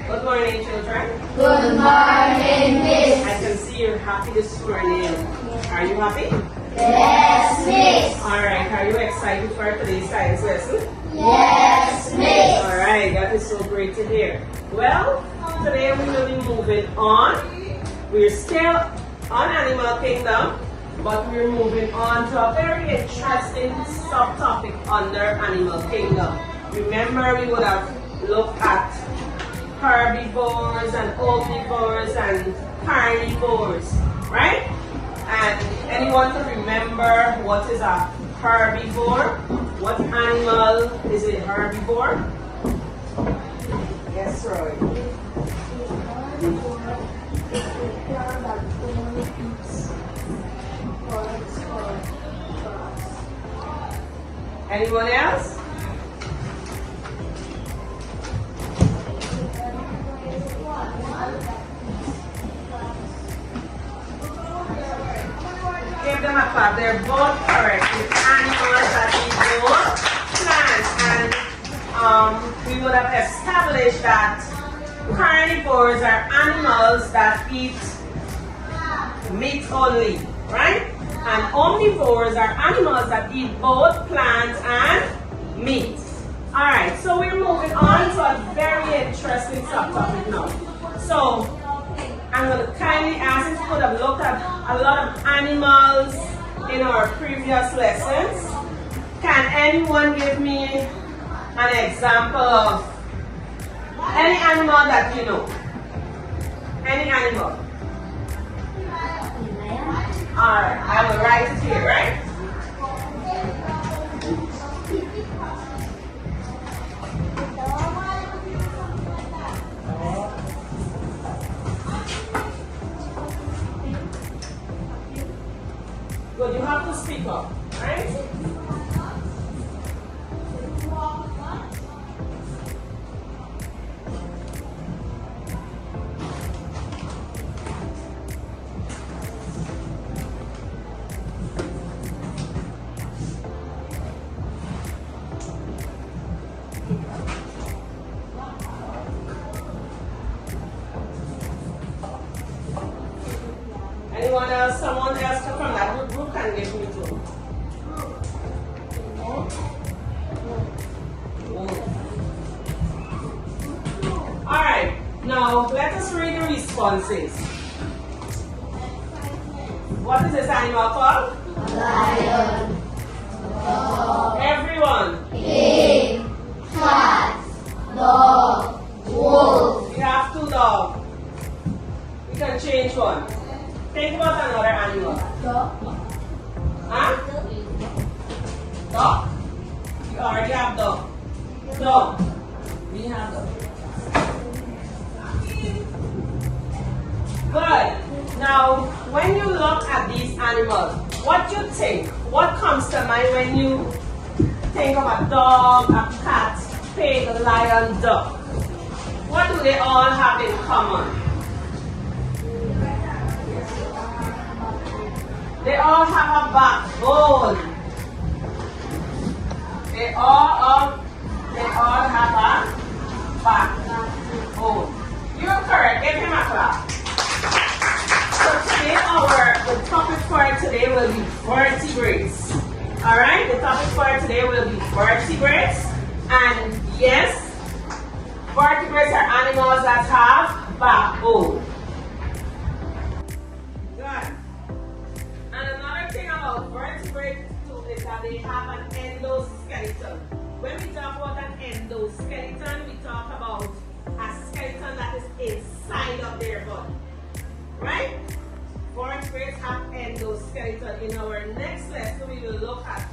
Good morning, children. Good morning, Miss. I can see you're happy this morning. Are you happy? Yes, Miss. Alright, are you excited for today's science lesson? Yes, Miss. Alright, that is so great to hear. Well, today we will be moving on. We're still on Animal Kingdom, but we're moving on to a very interesting subtopic under Animal Kingdom. Remember, we would have looked at herbivores and omnivores and carnivores, right? And anyone can remember what is a herbivore? What animal is a herbivore? Yes, Roy. Anyone else? Give them a clap. They're both correct. It's animals that eat both plants. And we would have established that carnivores are animals that eat meat only, right? And omnivores are animals that eat both plants and meat. Alright, so we're moving on to a very interesting subtopic now. So, I'm going to kindly ask you to have looked at a lot of animals in our previous lessons. Can anyone give me an example of any animal that you know? Any animal? Alright, I will write it here, right? Good, you have to speak up, right? Anyone else, someone else from that group can give me too. Alright, now let us read the responses. What is this animal called? Lion. Everyone. Pig. Cat. Dog. Wolf. We have two dogs. We can change one. Think about another animal. Dog. Huh? Dog? We already have dog. Dog. We have dog. Good. Now, when you look at these animals, what do you think? What comes to mind when you think of a dog, a cat, pig, a lion, duck? What do they all have in common? They all have a backbone. They all have a backbone. You're correct. Give him a clap. So today the topic for today will be vertebrates. Alright? The topic for today will be vertebrates. And yes, vertebrates are animals that have backbone. Good. And another thing about vertebrates too is that they have an endoskeleton. When we talk about an endoskeleton, we talk about a skeleton that is inside of their body. Right? Vertebrates have endoskeleton. In our next lesson, we will look at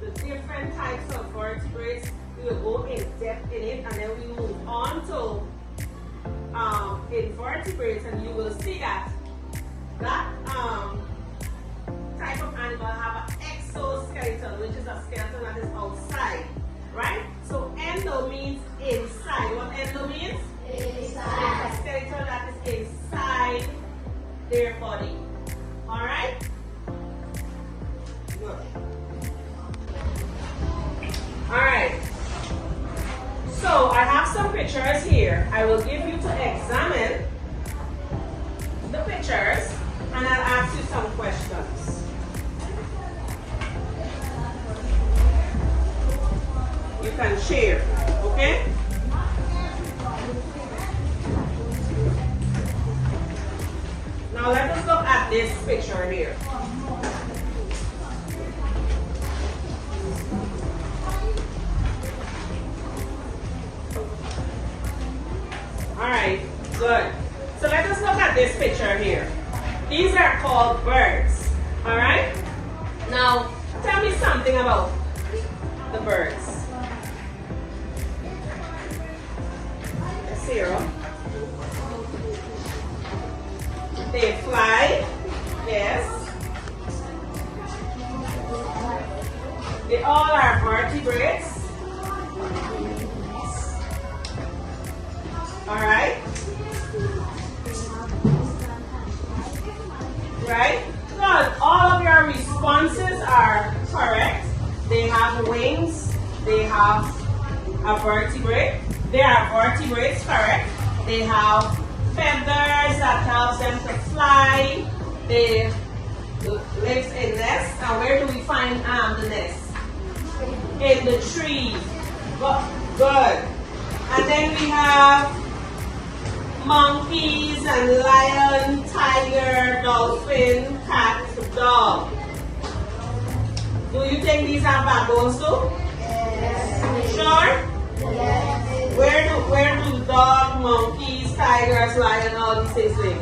the different types of vertebrates. We will go in depth in it, and then we move on to invertebrates, and you will see that type of animal have an exoskeleton, which is a skeleton that is outside, right? So endo means inside. What endo means? Inside. It's a skeleton that is inside their body. Alright? Good. Alright. So I have some pictures here. I will give you to examine the pictures and I'll ask you some questions. You can share, okay? Now let us look at this picture here. Alright, good. So let us look at this picture here. These are called birds. Alright? Now, tell me something about the birds. Zero. They fly. Yes. They all are vertebrates. Alright? Right? Good. All of your responses are correct. They have wings. They have a vertebrate. They are vertebrates, correct? They have feathers that helps them to fly. They live in nests. And where do we find the nest? In the tree. Good. And then we have monkeys and lion, tiger, dolphin, cat, dog. Do you think these have backbones too? Yes. Sure? Yes. Where do dog, monkeys, tigers, lion, all these things live?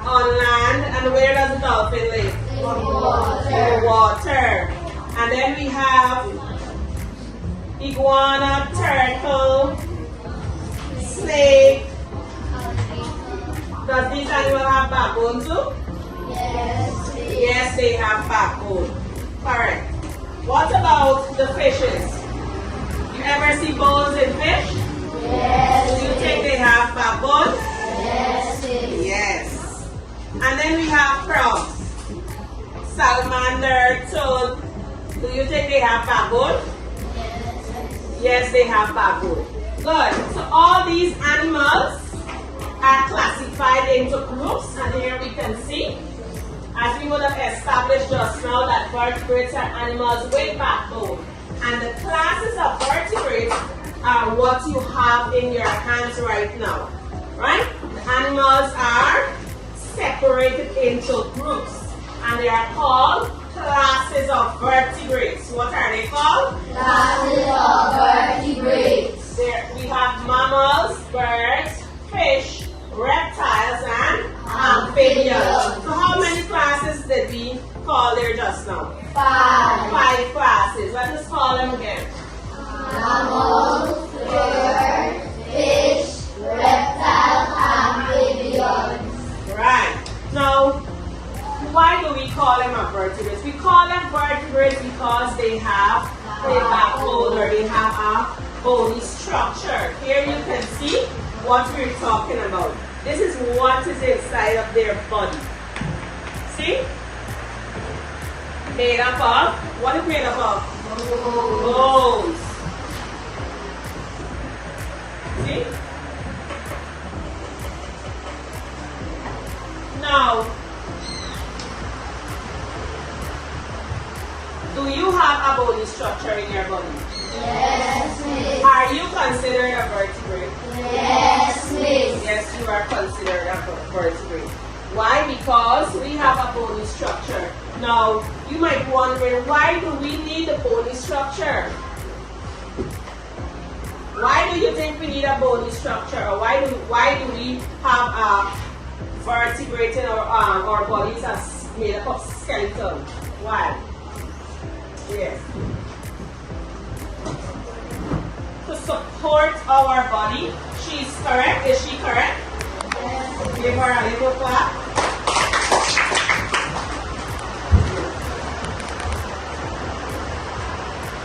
On land. And where does the dolphin live? In water. In water. And then we have iguana, turtle, snake. Does these animals have backbone too? Yes. Yes, they have backbone. Correct. What about the fishes? You ever see bones in fish? Yes. Do you think they have backbone? Yes. Yes. And then we have frogs. Salamander, toad. Do you think they have backbone? Yes, they have backbone. Good. So all these animals are classified into groups, and here we can see, as we would have established just now, that vertebrates are animals with backbone. And the classes of vertebrates are what you have in your hands right now. Right? The animals are separated into groups, and they are called classes of vertebrates. What are they called? Classes of vertebrates. There we have mammals, birds, fish, reptiles, and amphibians. So how many classes did we call there just now? 5. 5 classes. Let us call them again. Mammals, birds, fish, reptiles, amphibians. Right. Now, why do we call them a vertebrates? We call them vertebrates because they have a backbone, or they have a bony structure. Here you can see what we're talking about. This is what is inside of their body. See? Made up of, what is made up of? Bones. See? Now, do you have a bony structure in your body? Yes, miss. Are you considered a vertebrate? Yes, miss. Yes, you are considered a vertebrate. Why? Because we have a bony structure. Now, you might wonder, why do we need a bony structure? Why do you think we need a bony structure? Or why do we have a vertebrate in our bodies as made up of skeleton? Why? Yes. To support our body. She's correct. Is she correct? Yes. Give her a little clap.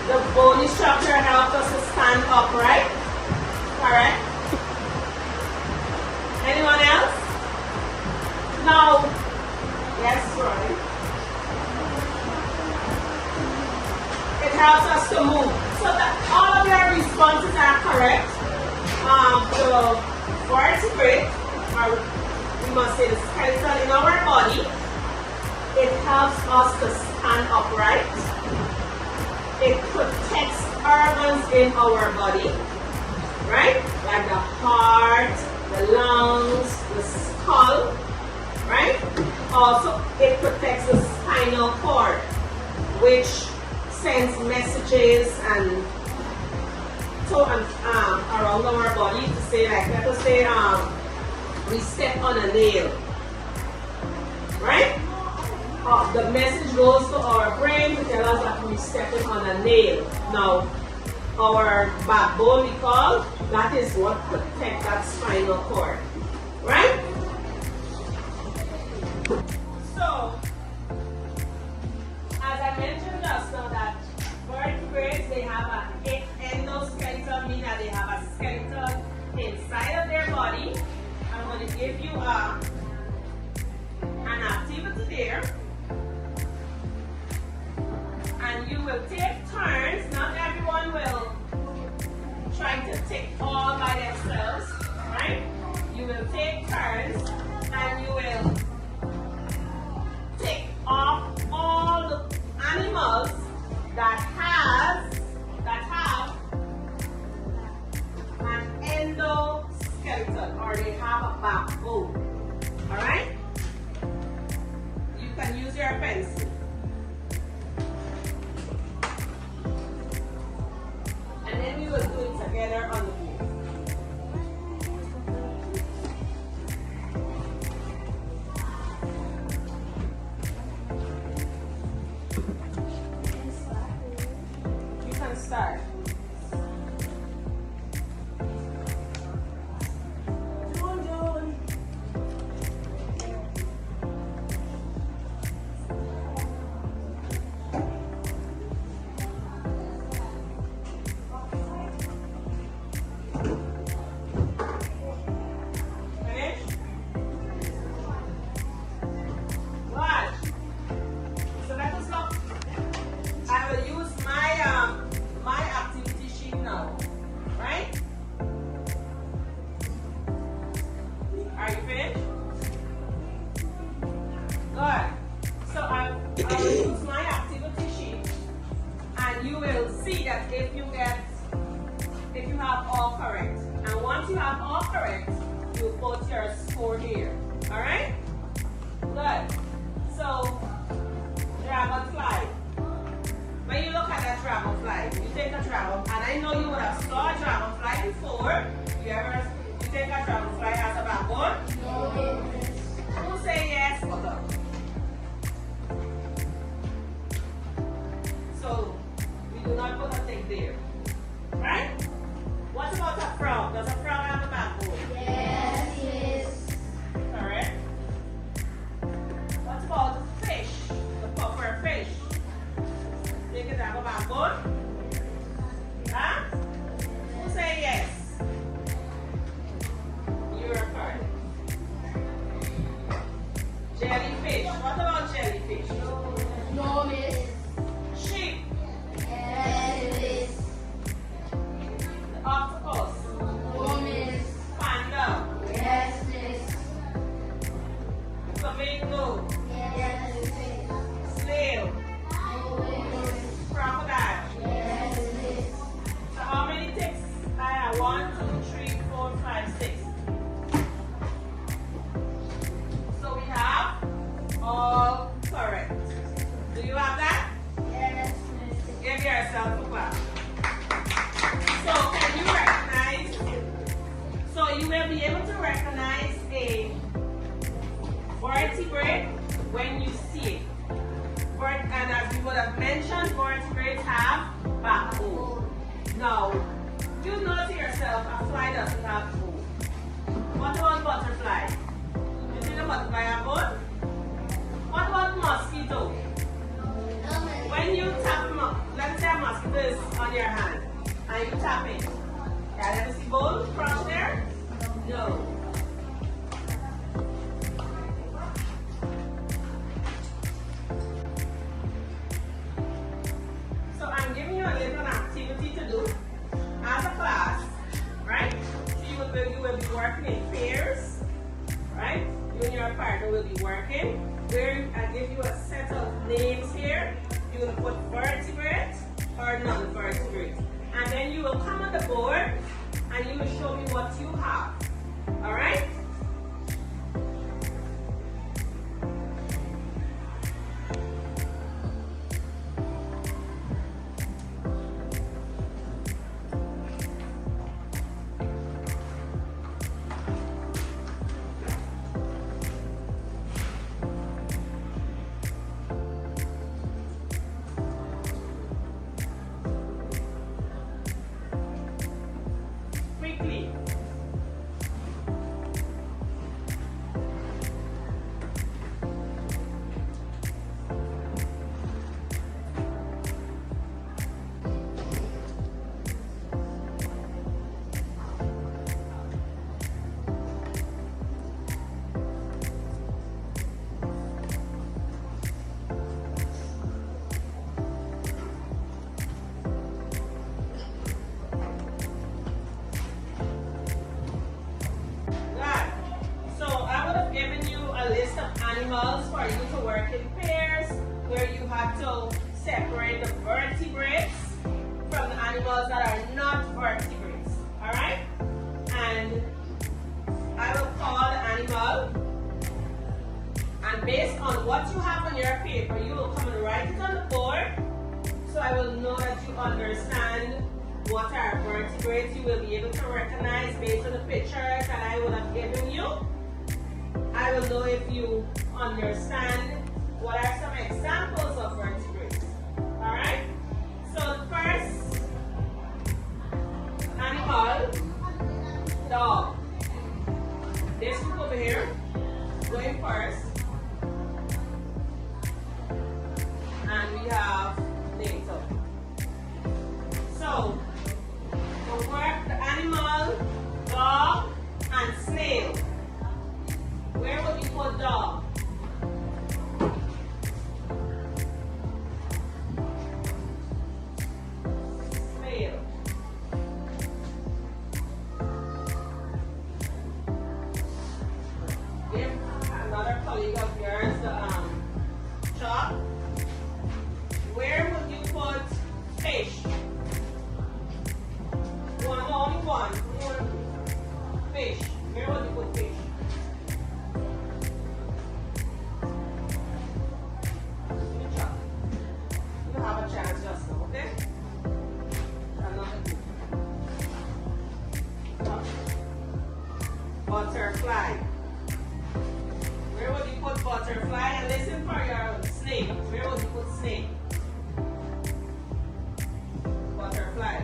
The bony structure helps us to stand upright. Correct? Anyone else? No. Yes, Roy. It helps us to move. So that all of your responses are correct. The vertebrate, or we must say the skeleton in our body, it helps us to stand upright. It protects organs in our body, right? Like the heart, the lungs, the skull, right? Also, it protects the spinal cord, which sends messages and so around our body to say, like, let us say we step on a nail, right? The message goes to our brain to tell us that we're stepping on a nail. Now, our backbone, we call, that is what protects that spinal cord, right? So, as I mentioned just now, that vertebrates, they have an endoskeleton, meaning that they have a skeleton inside of their body. I'm going to give you an activity there. And you will take turns. Not everyone will try to take all by themselves, right? You will take turns and you will take off all the animals that have an endoskeleton, or they have a backbone. Alright? You can use your pencil. And then we will do it together on the board. You can start. If you have all correct. And once you have all correct, you put your score here. Alright? Good. So, dragonfly. When you look at that dragonfly, you take a dragonfly, and I know you would have saw a dragonfly before. You take a dragonfly as a backbone? No. Who say yes or no? So, we do not put a thing there. Right? What about a frog? Does a frog have a backbone? Yes, yes. Correct. What about a fish? The puffer fish. Think it have a backbone? Huh? Who say yes? You're correct. Jellyfish. What about jellyfish? No, miss. Sheep. Yes, miss. Octopus. No, miss. Panda. Yes, miss. Flamingo. Yes, miss. Snail. No, miss. Crocodile. Yes, miss. So how many ticks? I have 1, 2, 3, 4, 5, 6. So we have all correct. Do you have that? Yes, miss. Give yourself a clap. So can you recognize? So you will be able to recognize a vertebrate when you see it. And as we would have mentioned, vertebrates have backbone. Now, you know to yourself, a fly doesn't have bone. What about butterfly? You see the butterfly have bone? What about mosquito? When you tap, let's say a mosquito is on your hand, and you tap it. Can you ever see bone crush there? No. So I'm giving you a little activity to do. As a working in pairs, right? You and your partner will be working. Where I give you a set of names here. You're going to put vertebrate or non-vertebrate. And then you will come on the board and you will show me what you have. Alright? Quickly. Animals for you to work in pairs, where you have to separate the vertebrates from the animals that are not vertebrates. Alright? And I will call the animal, and based on what you have on your paper, you will come and write it on the board, so I will know that you understand what are vertebrates. You will be able to recognize based on the pictures that I would have given you. I will know if you understand what are some examples of vertebrates. Alright? So the first animal, dog. This group over here, going first. And we have later. So, the word, the animal, dog, and snail. Where would you put dog? Snail. Give another colleague of yours the chalk. Where would you put fish? Only one. Fish. Where would you put fish? Have a chance just now, okay? Butterfly. Where would you put butterfly? And listen for your snake. Where would you put snake? Butterfly.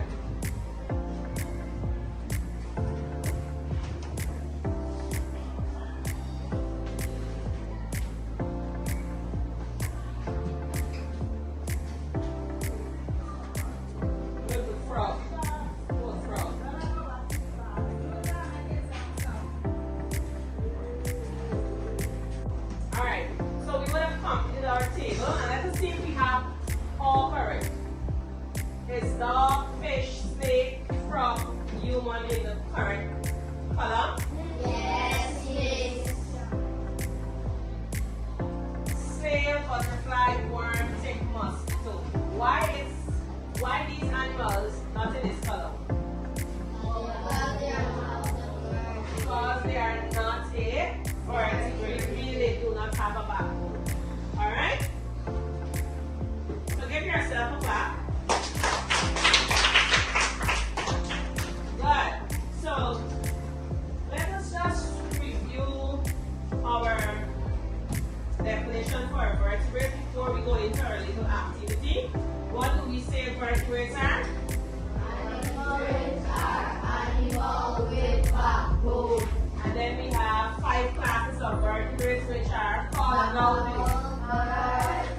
Is dog, fish, snake, frog, human in the correct column? Yes, yes. Snail, butterfly, worm, tick, mosquito. Why these animals not in this column? Because they are not a vertebrate, meaning they do not have a backbone. Alright? So give yourself a clap. Good. So let us just review our definition for a vertebrate before we go into our little activity. What do we say vertebrates are? Vertebrates are animals with backbone. And then we have 5 classes of vertebrates which are called now.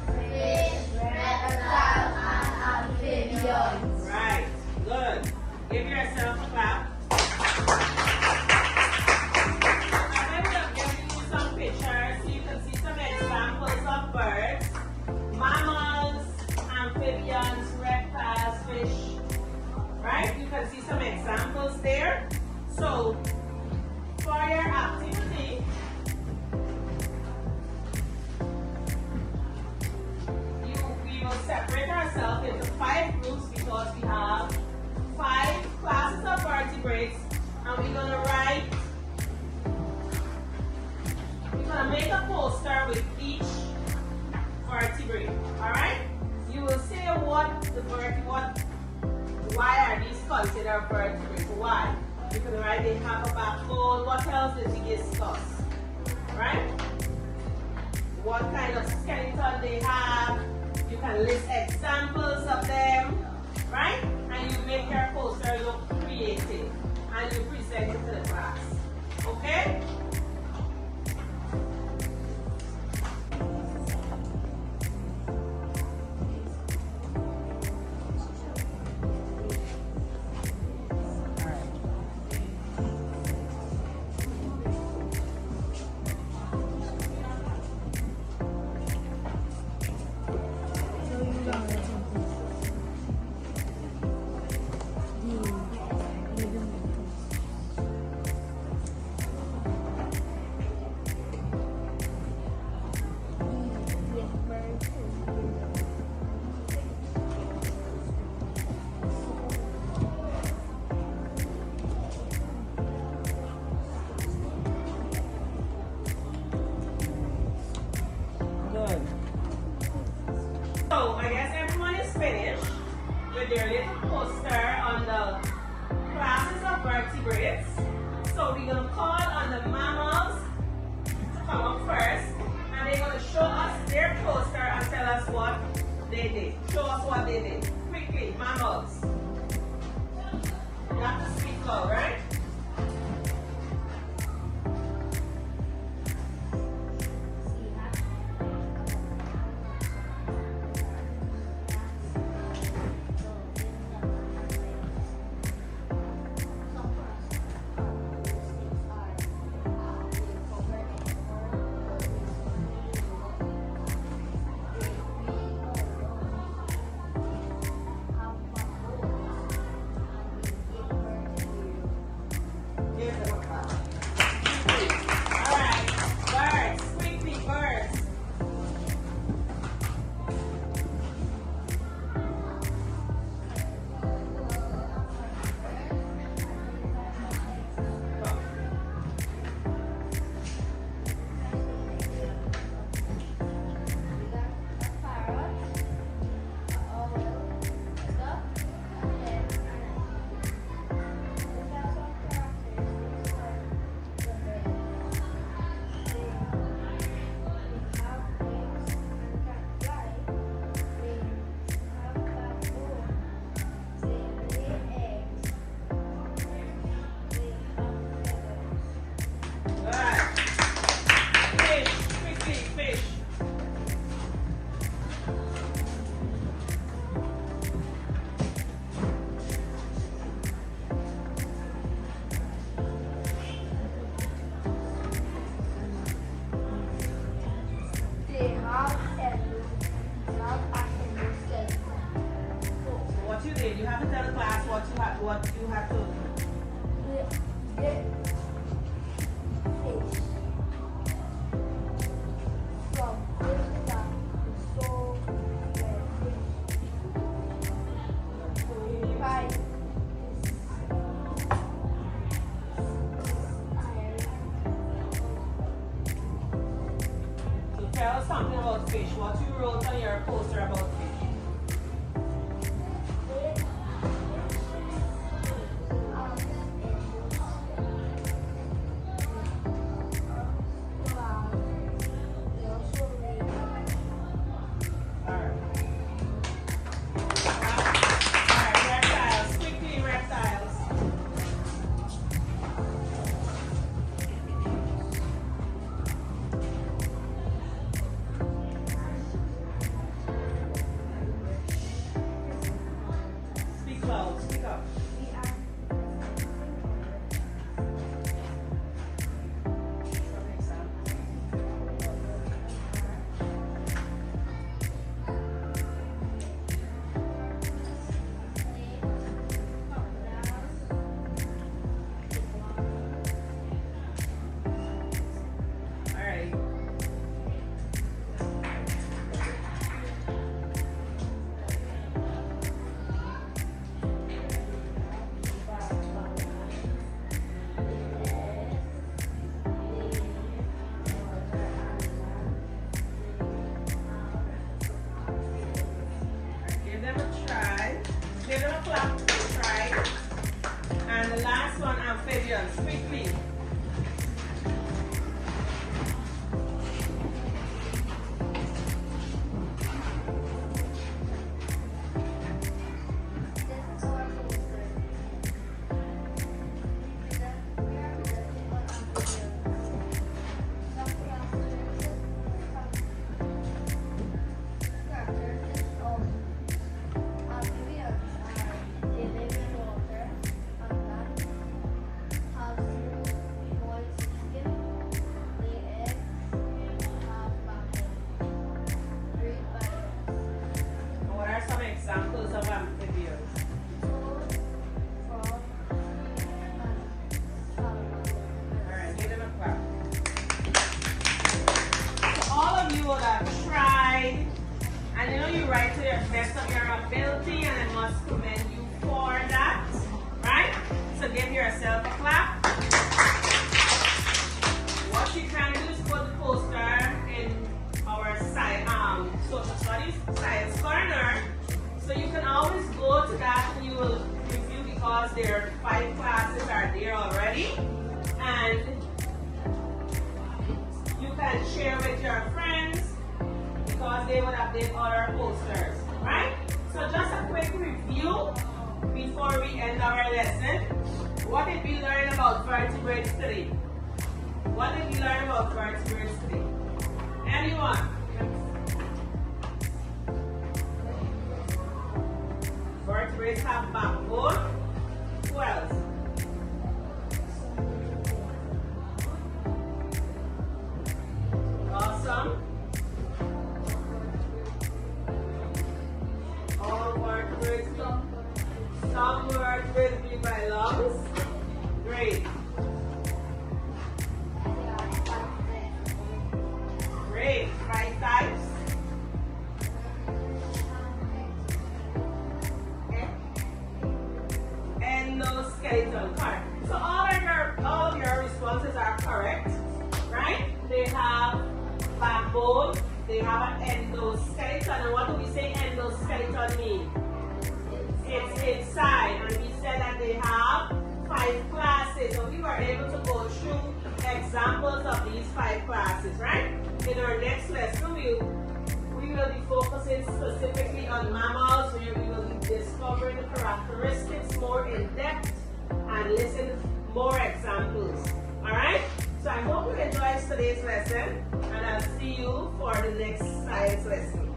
Fish, reptiles, and amphibians. Right. Good. Give yourself a clap. I'm going to give you some pictures so you can see some examples of birds. Mammals, amphibians, reptiles, fish. Right? You can see some examples there. So, we're gonna make a poster with each vertebrate. Alright? You will say why are these considered vertebrates? Why? You can write they have a backbone. What else did we discuss? Right? What kind of skeleton they have. You can list examples of them. Right? And you make your poster look creative. And you present it to the class. Okay? So I guess everyone is finished with their little poster on the classes of vertebrates. So we're going to call on the mammals to come up first, and they're going to show us their poster and tell us what they did. Show us what they did. Quickly, mammals. You have to speak loud, right? You have to tell the class what you have to. So tell us something about fish. What you wrote on your poster about fish. amphibians, quickly. What are some examples of amphibians? Alright, give them a clap. So all of you would have tried, and you know you write to the best of your ability, and I must commend you for that, right? So give yourself a clap. What you can do is put the poster in our social studies science corner, so you can always go to that and you will review, because their 5 classes are there already, and you can share with your friends because they would update other posters, right? So just a quick review before we end our lesson. What did we learn about vertebrates today? What did we learn about vertebrates today? Anyone? Vertebrates have backbone. Who else? Awesome. All vertebrates. Some vertebrates live by lungs. Great. Great. 5 types. Endoskeleton. Correct. So all of your responses are correct, right? They have backbone. They have an endoskeleton. And what do we say endoskeleton mean? It's inside. And we said that they have 5 classes. So we were able to go through examples of these 5 classes, right? In our next lesson, we will be focusing specifically on mammals, where we will be discovering the characteristics more in depth and listen more examples. Alright? So I hope you enjoyed today's lesson, and I'll see you for the next science lesson.